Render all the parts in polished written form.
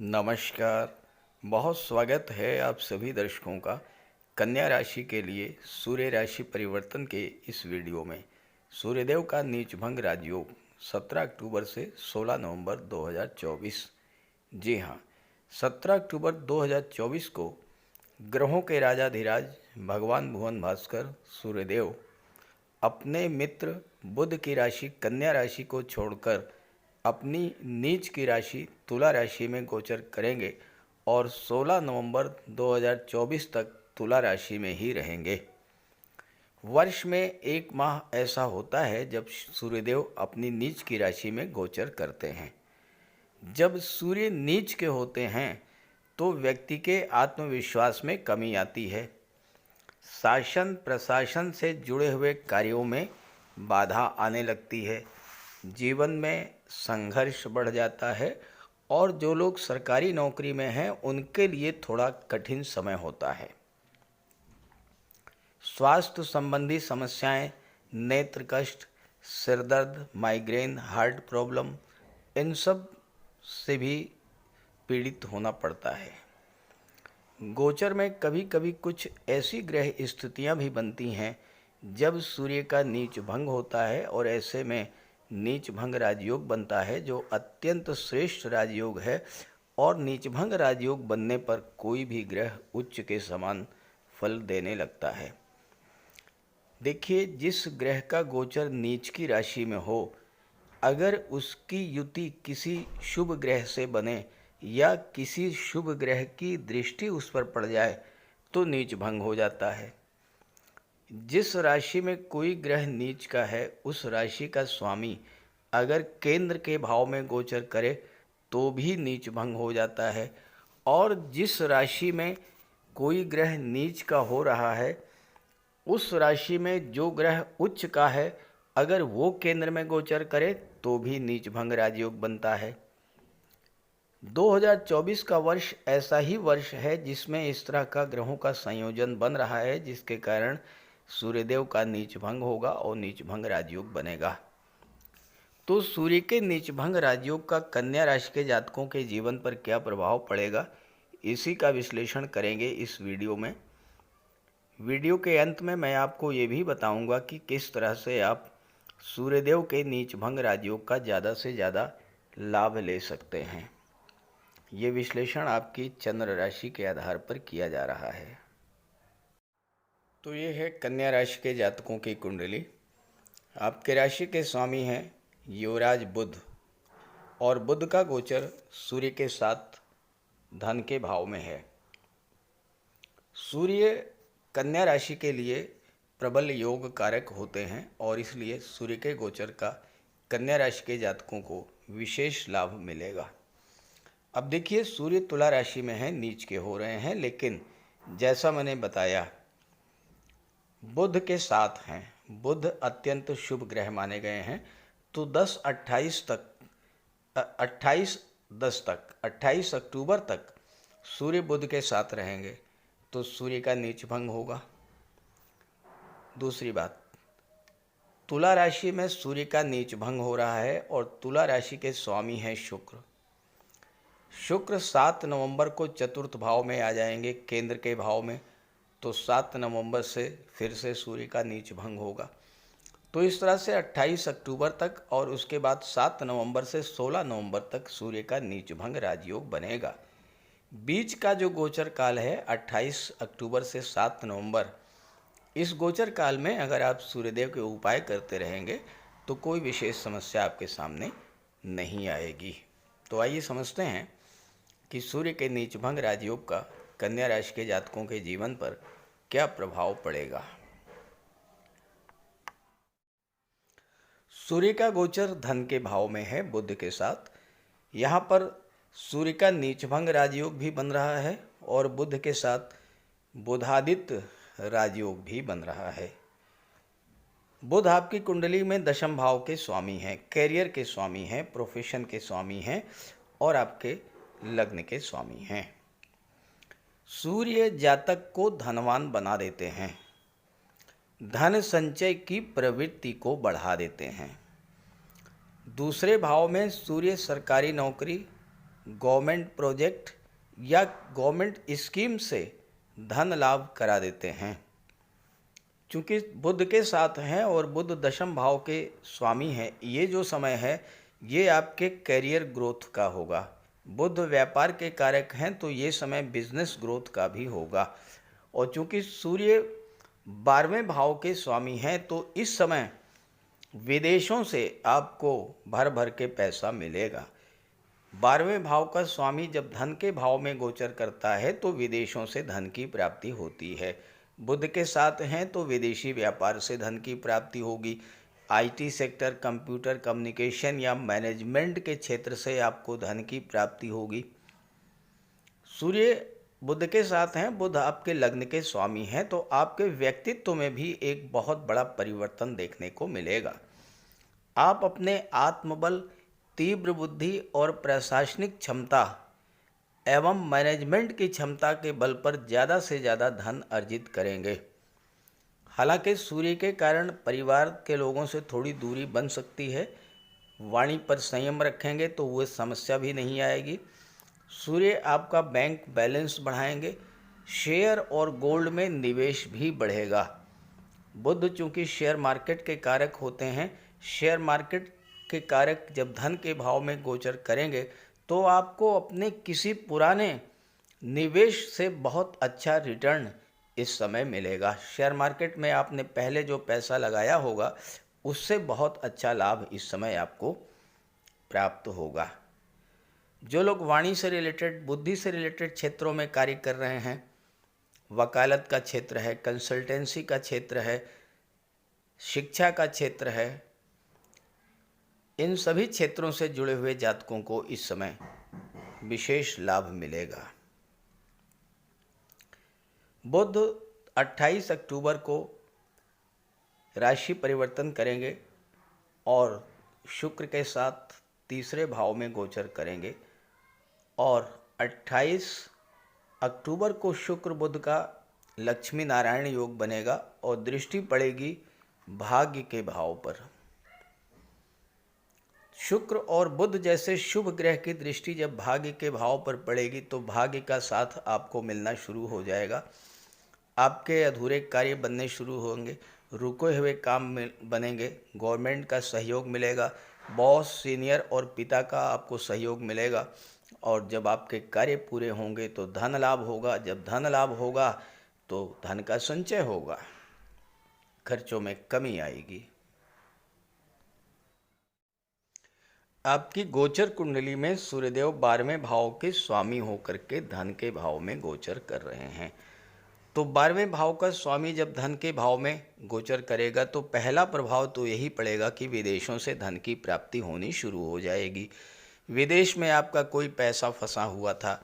नमस्कार। बहुत स्वागत है आप सभी दर्शकों का कन्या राशि के लिए सूर्य राशि परिवर्तन के इस वीडियो में। सूर्यदेव का नीच भंग राजयोग 17 अक्टूबर से 16 नवंबर 2024। जी हाँ, 17 अक्टूबर 2024 को ग्रहों के राजाधिराज भगवान भुवन भास्कर सूर्यदेव अपने मित्र बुध की राशि कन्या राशि को छोड़कर अपनी नीच की राशि तुला राशि में गोचर करेंगे और 16 नवंबर 2024 तक तुला राशि में ही रहेंगे। वर्ष में एक माह ऐसा होता है जब सूर्यदेव अपनी नीच की राशि में गोचर करते हैं। जब सूर्य नीच के होते हैं तो व्यक्ति के आत्मविश्वास में कमी आती है। शासन प्रशासन से जुड़े हुए कार्यों में बाधा आने लगती है। जीवन में संघर्ष बढ़ जाता है और जो लोग सरकारी नौकरी में हैं उनके लिए थोड़ा कठिन समय होता है। स्वास्थ्य संबंधी समस्याएं, नेत्र कष्ट, सिर दर्द, माइग्रेन, हार्ट प्रॉब्लम, इन सब से भी पीड़ित होना पड़ता है। गोचर में कभी कभी कुछ ऐसी ग्रह स्थितियां भी बनती हैं जब सूर्य का नीच भंग होता है और ऐसे में नीच भंग राजयोग बनता है जो अत्यंत श्रेष्ठ राजयोग है। और नीच भंग राजयोग बनने पर कोई भी ग्रह उच्च के समान फल देने लगता है। देखिए, जिस ग्रह का गोचर नीच की राशि में हो, अगर उसकी युति किसी शुभ ग्रह से बने या किसी शुभ ग्रह की दृष्टि उस पर पड़ जाए तो नीच भंग हो जाता है। जिस राशि में कोई ग्रह नीच का है उस राशि का स्वामी अगर केंद्र के भाव में गोचर करे तो भी नीच भंग हो जाता है। और जिस राशि में कोई ग्रह नीच का हो रहा है उस राशि में जो ग्रह उच्च का है अगर वो केंद्र में गोचर करे तो भी नीच भंग राजयोग बनता है। 2024 का वर्ष ऐसा ही वर्ष है जिसमें इस तरह का ग्रहों का संयोजन बन रहा है जिसके कारण सूर्यदेव का नीच भंग होगा और नीच भंग राजयोग बनेगा। तो सूर्य के नीच भंग राजयोग का कन्या राशि के जातकों के जीवन पर क्या प्रभाव पड़ेगा, इसी का विश्लेषण करेंगे इस वीडियो में। वीडियो के अंत में मैं आपको ये भी बताऊंगा कि किस तरह से आप सूर्यदेव के नीच भंग राजयोग का ज़्यादा से ज़्यादा लाभ ले सकते हैं। ये विश्लेषण आपकी चंद्र राशि के आधार पर किया जा रहा है। तो ये है कन्या राशि के जातकों की कुंडली। आपके राशि के स्वामी हैं युवराज बुध और बुध का गोचर सूर्य के साथ धन के भाव में है। सूर्य कन्या राशि के लिए प्रबल योग कारक होते हैं और इसलिए सूर्य के गोचर का कन्या राशि के जातकों को विशेष लाभ मिलेगा। अब देखिए, सूर्य तुला राशि में है, नीच के हो रहे हैं, लेकिन जैसा मैंने बताया बुध के साथ हैं। बुध अत्यंत शुभ ग्रह माने गए हैं। तो 28 अक्टूबर तक सूर्य बुध के साथ रहेंगे तो सूर्य का नीच भंग होगा। दूसरी बात, तुला राशि में सूर्य का नीच भंग हो रहा है और तुला राशि के स्वामी हैं शुक्र। शुक्र 7 नवंबर को चतुर्थ भाव में आ जाएंगे, केंद्र के भाव में। तो 7 नवंबर से फिर से सूर्य का नीच भंग होगा। तो इस तरह से 28 अक्टूबर तक और उसके बाद 7 नवंबर से 16 नवंबर तक सूर्य का नीच भंग राजयोग बनेगा। बीच का जो गोचर काल है 28 अक्टूबर से 7 नवंबर, इस गोचर काल में अगर आप सूर्यदेव के उपाय करते रहेंगे तो कोई विशेष समस्या आपके सामने नहीं आएगी। तो आइए समझते हैं कि सूर्य के नीच भंग राजयोग का कन्या राशि के जातकों के जीवन पर क्या प्रभाव पड़ेगा। सूर्य का गोचर धन के भाव में है बुध के साथ। यहाँ पर सूर्य का नीच भंग राजयोग भी बन रहा है और बुध के साथ बुधादित्य राजयोग भी बन रहा है। बुध आपकी कुंडली में दशम भाव के स्वामी हैं, कैरियर के स्वामी हैं, प्रोफेशन के स्वामी हैं और आपके लग्न के स्वामी हैं। सूर्य जातक को धनवान बना देते हैं, धन संचय की प्रवृत्ति को बढ़ा देते हैं। दूसरे भाव में सूर्य सरकारी नौकरी, गवर्नमेंट प्रोजेक्ट या गवर्नमेंट स्कीम से धन लाभ करा देते हैं। चूँकि बुध के साथ हैं और बुध दशम भाव के स्वामी हैं, ये जो समय है ये आपके करियर ग्रोथ का होगा। बुध व्यापार के कारक हैं तो ये समय बिजनेस ग्रोथ का भी होगा। और चूँकि सूर्य 12वें भाव के स्वामी हैं तो इस समय विदेशों से आपको भर भर के पैसा मिलेगा। 12वें भाव का स्वामी जब धन के भाव में गोचर करता है तो विदेशों से धन की प्राप्ति होती है। बुध के साथ हैं तो विदेशी व्यापार से धन की प्राप्ति होगी। आईटी सेक्टर, कंप्यूटर कम्युनिकेशन या मैनेजमेंट के क्षेत्र से आपको धन की प्राप्ति होगी। सूर्य बुध के साथ हैं, बुध आपके लग्न के स्वामी हैं तो आपके व्यक्तित्व में भी एक बहुत बड़ा परिवर्तन देखने को मिलेगा। आप अपने आत्मबल, तीव्र बुद्धि और प्रशासनिक क्षमता एवं मैनेजमेंट की क्षमता के बल पर ज़्यादा से ज़्यादा धन अर्जित करेंगे। हालांकि सूर्य के कारण परिवार के लोगों से थोड़ी दूरी बन सकती है। वाणी पर संयम रखेंगे तो वो समस्या भी नहीं आएगी। सूर्य आपका बैंक बैलेंस बढ़ाएंगे। शेयर और गोल्ड में निवेश भी बढ़ेगा। बुध चूँकि शेयर मार्केट के कारक होते हैं, शेयर मार्केट के कारक जब धन के भाव में गोचर करेंगे तो आपको अपने किसी पुराने निवेश से बहुत अच्छा रिटर्न इस समय मिलेगा। शेयर मार्केट में आपने पहले जो पैसा लगाया होगा उससे बहुत अच्छा लाभ इस समय आपको प्राप्त होगा। जो लोग वाणी से रिलेटेड, बुद्धि से रिलेटेड क्षेत्रों में कार्य कर रहे हैं, वकालत का क्षेत्र है, कंसल्टेंसी का क्षेत्र है, शिक्षा का क्षेत्र है, इन सभी क्षेत्रों से जुड़े हुए जातकों को इस समय विशेष लाभ मिलेगा। बुध 28 अक्टूबर को राशि परिवर्तन करेंगे और शुक्र के साथ तीसरे भाव में गोचर करेंगे और 28 अक्टूबर को शुक्र बुध का लक्ष्मी नारायण योग बनेगा और दृष्टि पड़ेगी भाग्य के भाव पर। शुक्र और बुध जैसे शुभ ग्रह की दृष्टि जब भाग्य के भाव पर पड़ेगी तो भाग्य का साथ आपको मिलना शुरू हो जाएगा। आपके अधूरे कार्य बनने शुरू होंगे, रुके हुए काम बनेंगे, गवर्नमेंट का सहयोग मिलेगा, बॉस, सीनियर और पिता का आपको सहयोग मिलेगा और जब आपके कार्य पूरे होंगे तो धन लाभ होगा। जब धन लाभ होगा तो धन का संचय होगा, खर्चों में कमी आएगी। आपकी गोचर कुंडली में सूर्यदेव 12वें भाव के स्वामी होकर के धन के भाव में गोचर कर रहे हैं। तो 12वें भाव का स्वामी जब धन के भाव में गोचर करेगा तो पहला प्रभाव तो यही पड़ेगा कि विदेशों से धन की प्राप्ति होनी शुरू हो जाएगी। विदेश में आपका कोई पैसा फंसा हुआ था,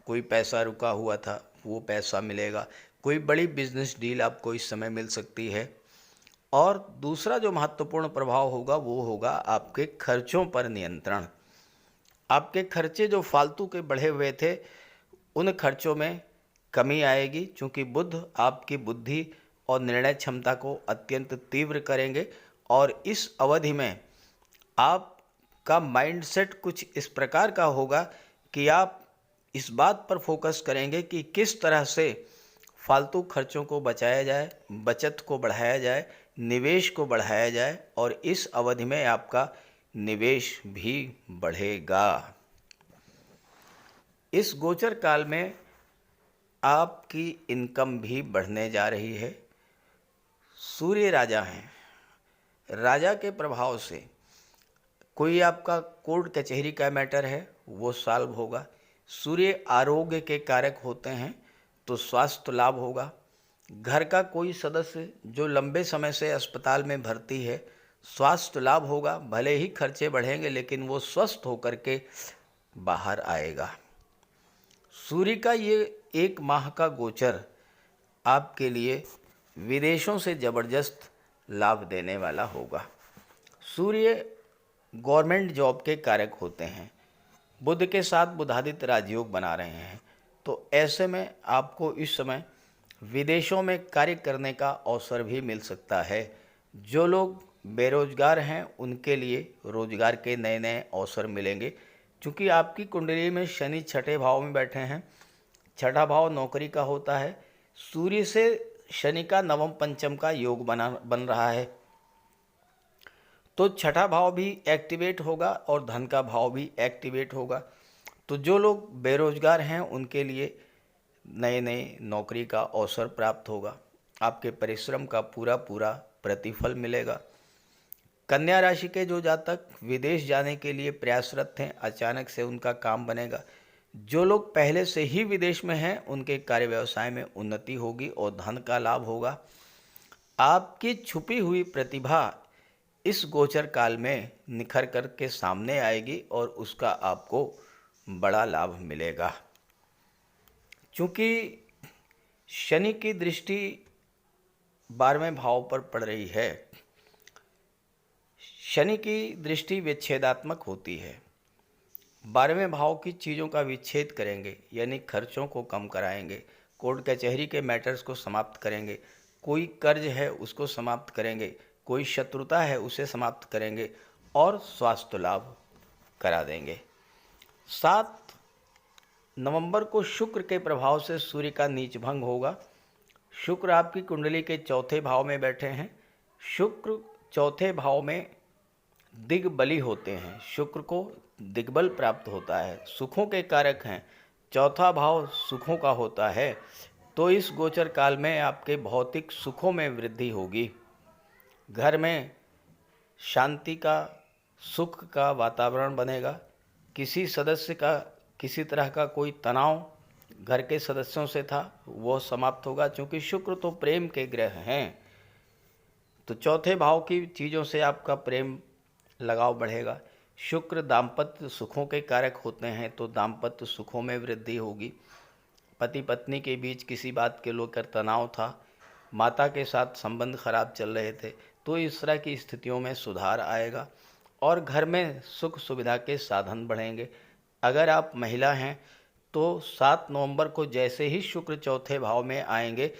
कोई पैसा रुका हुआ था, वो पैसा मिलेगा। कोई बड़ी बिजनेस डील आपको इस समय मिल सकती है। और दूसरा जो महत्वपूर्ण प्रभाव होगा वो होगा आपके खर्चों पर नियंत्रण। आपके खर्चे जो फालतू के बढ़े हुए थे उन खर्चों में कमी आएगी, क्योंकि बुध आपकी बुद्धि और निर्णय क्षमता को अत्यंत तीव्र करेंगे और इस अवधि में आपका माइंडसेट कुछ इस प्रकार का होगा कि आप इस बात पर फोकस करेंगे कि किस तरह से फालतू खर्चों को बचाया जाए, बचत को बढ़ाया जाए, निवेश को बढ़ाया जाए और इस अवधि में आपका निवेश भी बढ़ेगा। इस गोचर काल में आपकी इनकम भी बढ़ने जा रही है। सूर्य राजा हैं, राजा के प्रभाव से कोई आपका कोर्ट कचहरी का मैटर है वो सॉल्व होगा। सूर्य आरोग्य के कारक होते हैं तो स्वास्थ्य लाभ होगा। घर का कोई सदस्य जो लंबे समय से अस्पताल में भर्ती है, स्वास्थ्य लाभ होगा। भले ही खर्चे बढ़ेंगे लेकिन वो स्वस्थ होकर के बाहर आएगा। सूर्य का ये 1 माह का गोचर आपके लिए विदेशों से ज़बरदस्त लाभ देने वाला होगा। सूर्य गवर्नमेंट जॉब के कारक होते हैं, बुध के साथ बुधादित्य राजयोग बना रहे हैं, तो ऐसे में आपको इस समय विदेशों में कार्य करने का अवसर भी मिल सकता है। जो लोग बेरोजगार हैं उनके लिए रोजगार के नए नए अवसर मिलेंगे। क्योंकि आपकी कुंडली में शनि छठे भाव में बैठे हैं। छठा भाव नौकरी का होता है। सूर्य से शनि का नवम पंचम का योग बन रहा है, तो छठा भाव भी एक्टिवेट होगा और धन का भाव भी एक्टिवेट होगा। तो जो लोग बेरोजगार हैं उनके लिए नए नए नौकरी का अवसर प्राप्त होगा। आपके परिश्रम का पूरा पूरा प्रतिफल मिलेगा। कन्या राशि के जो जातक विदेश जाने के लिए प्रयासरत हैं, अचानक से उनका काम बनेगा। जो लोग पहले से ही विदेश में हैं उनके कार्य व्यवसाय में उन्नति होगी और धन का लाभ होगा। आपकी छुपी हुई प्रतिभा इस गोचर काल में निखर कर के सामने आएगी और उसका आपको बड़ा लाभ मिलेगा। चूँकि शनि की दृष्टि 12वें भाव पर पड़ रही है, शनि की दृष्टि विच्छेदात्मक होती है। 12वें भाव की चीज़ों का विच्छेद करेंगे, यानी खर्चों को कम कराएंगे, कोर्ट कचहरी के मैटर्स को समाप्त करेंगे, कोई कर्ज है उसको समाप्त करेंगे, कोई शत्रुता है उसे समाप्त करेंगे और स्वास्थ्य लाभ करा देंगे। 7 नवंबर को शुक्र के प्रभाव से सूर्य का नीच भंग होगा। शुक्र आपकी कुंडली के चौथे भाव में बैठे हैं। शुक्र चौथे भाव में दिग्बली होते हैं, शुक्र को दिग्बल प्राप्त होता है, सुखों के कारक हैं। चौथा भाव सुखों का होता है, तो इस गोचर काल में आपके भौतिक सुखों में वृद्धि होगी। घर में शांति का, सुख का वातावरण बनेगा। किसी सदस्य का किसी तरह का कोई तनाव घर के सदस्यों से था वो समाप्त होगा, क्योंकि शुक्र तो प्रेम के ग्रह हैं। तो चौथे भाव की चीज़ों से आपका प्रेम लगाव बढ़ेगा। शुक्र दाम्पत्य सुखों के कारक होते हैं, तो दाम्पत्य सुखों में वृद्धि होगी। पति पत्नी के बीच किसी बात के लेकर तनाव था, माता के साथ संबंध खराब चल रहे थे, तो इस तरह की स्थितियों में सुधार आएगा और घर में सुख सुविधा के साधन बढ़ेंगे। अगर आप महिला हैं तो 7 नवंबर को जैसे ही शुक्र चौथे भाव में आएंगे,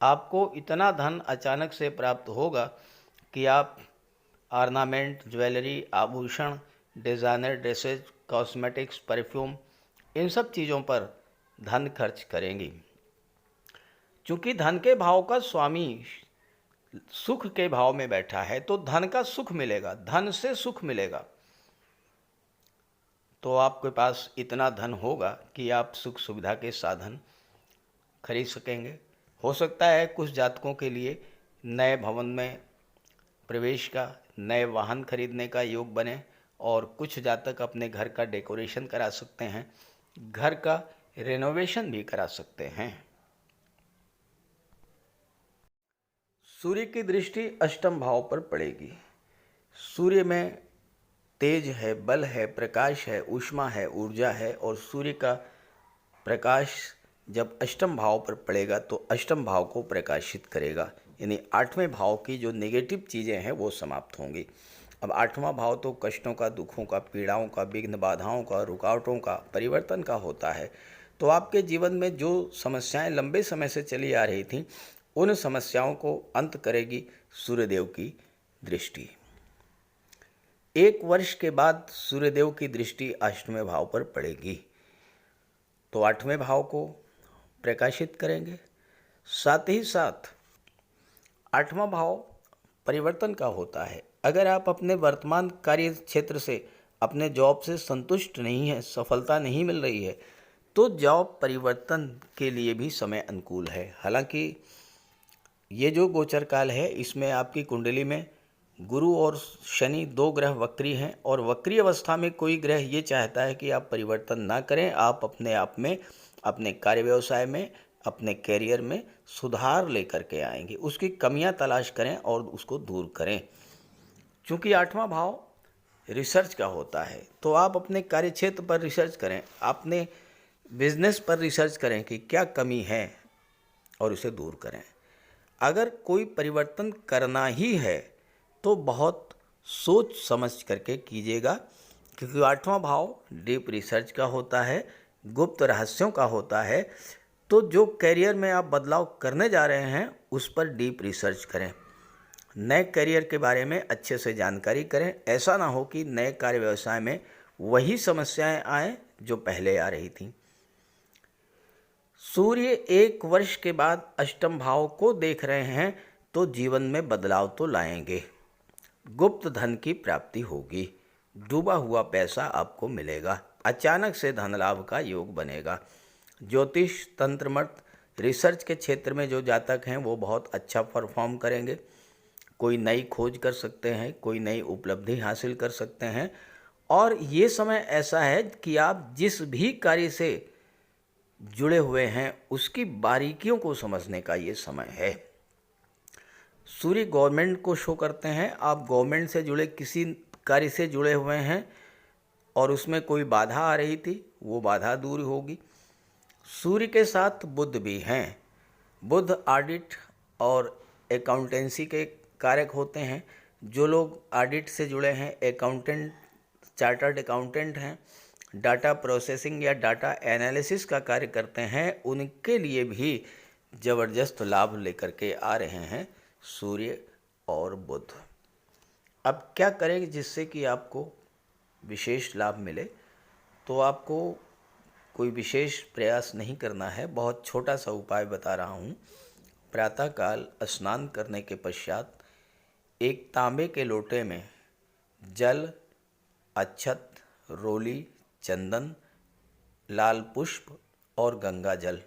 आपको इतना धन अचानक से प्राप्त होगा कि आप ऑर्नामेंट, ज्वेलरी, आभूषण, डिज़ाइनर ड्रेसेज, कॉस्मेटिक्स, परफ्यूम, इन सब चीज़ों पर धन खर्च करेंगी। चूँकि धन के भाव का स्वामी सुख के भाव में बैठा है, तो धन का सुख मिलेगा, धन से सुख मिलेगा। तो आपके पास इतना धन होगा कि आप सुख सुविधा के साधन खरीद सकेंगे। हो सकता है कुछ जातकों के लिए नए भवन में प्रवेश का, नए वाहन खरीदने का योग बने और कुछ जातक अपने घर का डेकोरेशन करा सकते हैं, घर का रेनोवेशन भी करा सकते हैं। सूर्य की दृष्टि अष्टम भाव पर पड़ेगी। सूर्य में तेज है, बल है, प्रकाश है, ऊष्मा है, ऊर्जा है, और सूर्य का प्रकाश जब अष्टम भाव पर पड़ेगा तो अष्टम भाव को प्रकाशित करेगा, यानी 8वें भाव की जो नेगेटिव चीज़ें हैं वो समाप्त होंगी। अब 8वां भाव तो कष्टों का, दुखों का, पीड़ाओं का, विघ्न बाधाओं का, रुकावटों का, परिवर्तन का होता है। तो आपके जीवन में जो समस्याएं लंबे समय से चली आ रही थीं, उन समस्याओं को अंत करेगी सूर्यदेव की दृष्टि। 1 वर्ष के बाद सूर्यदेव की दृष्टि 8वें भाव पर पड़ेगी, तो 8वें भाव को प्रकाशित करेंगे। साथ ही साथ 8वां भाव परिवर्तन का होता है। अगर आप अपने वर्तमान कार्य क्षेत्र से, अपने जॉब से संतुष्ट नहीं हैं, सफलता नहीं मिल रही है, तो जॉब परिवर्तन के लिए भी समय अनुकूल है। हालांकि ये जो गोचर काल है इसमें आपकी कुंडली में गुरु और शनि 2 ग्रह वक्री हैं, और वक्री अवस्था में कोई ग्रह ये चाहता है कि आप परिवर्तन ना करें, आप अपने आप में, अपने कार्य व्यवसाय में, अपने कैरियर में सुधार लेकर के आएंगे। उसकी कमियां तलाश करें और उसको दूर करें। चूँकि 8वां भाव रिसर्च का होता है, तो आप अपने कार्य क्षेत्र पर रिसर्च करें, अपने बिजनेस पर रिसर्च करें कि क्या कमी है और उसे दूर करें। अगर कोई परिवर्तन करना ही है तो बहुत सोच समझ करके कीजिएगा, क्योंकि 8वां भाव डीप रिसर्च का होता है, गुप्त रहस्यों का होता है। तो जो करियर में आप बदलाव करने जा रहे हैं उस पर डीप रिसर्च करें, नए करियर के बारे में अच्छे से जानकारी करें। ऐसा ना हो कि नए कार्य व्यवसाय में वही समस्याएं आए जो पहले आ रही थीं। सूर्य 1 वर्ष के बाद अष्टम भाव को देख रहे हैं तो जीवन में बदलाव तो लाएंगे। गुप्त धन की प्राप्ति होगी। डूबा हुआ पैसा आपको मिलेगा। अचानक से धन लाभ का योग बनेगा। ज्योतिष, तंत्र मत, रिसर्च के क्षेत्र में जो जातक हैं वो बहुत अच्छा परफॉर्म करेंगे। कोई नई खोज कर सकते हैं, कोई नई उपलब्धि हासिल कर सकते हैं। और ये समय ऐसा है कि आप जिस भी कार्य से जुड़े हुए हैं उसकी बारीकियों को समझने का ये समय है। सूर्य गवर्नमेंट को शो करते हैं। आप गवर्नमेंट से जुड़े किसी कार्य से जुड़े हुए हैं और उसमें कोई बाधा आ रही थी, वो बाधा दूर होगी। सूर्य के साथ बुध भी हैं। बुध ऑडिट और अकाउंटेंसी के कारक होते हैं। जो लोग ऑडिट से जुड़े हैं, अकाउंटेंट, चार्टर्ड अकाउंटेंट हैं, डाटा प्रोसेसिंग या डाटा एनालिसिस का कार्य करते हैं, उनके लिए भी ज़बरदस्त लाभ लेकर के आ रहे हैं सूर्य और बुध। अब क्या करें जिससे कि आपको विशेष लाभ मिले? तो आपको कोई विशेष प्रयास नहीं करना है, बहुत छोटा सा उपाय बता रहा हूँ। प्रातःकाल स्नान करने के पश्चात एक तांबे के लोटे में जल, अक्षत, रोली, चंदन, लाल पुष्प और गंगा जल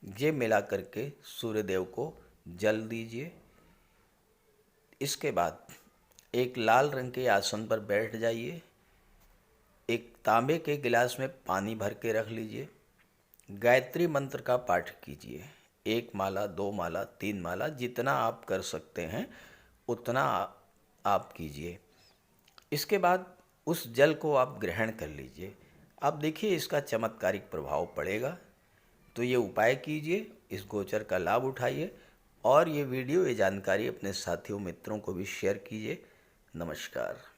ये मिला करके सूर्यदेव को जल दीजिए। इसके बाद एक लाल रंग के आसन पर बैठ जाइए। एक तांबे के गिलास में पानी भर के रख लीजिए। गायत्री मंत्र का पाठ कीजिए। 1 माला, 2 माला, 3 माला, जितना आप कर सकते हैं उतना आप कीजिए। इसके बाद उस जल को आप ग्रहण कर लीजिए। आप देखिए इसका चमत्कारिक प्रभाव पड़ेगा। तो ये उपाय कीजिए, इस गोचर का लाभ उठाइए और ये वीडियो, ये जानकारी अपने साथियों, मित्रों को भी शेयर कीजिए। नमस्कार।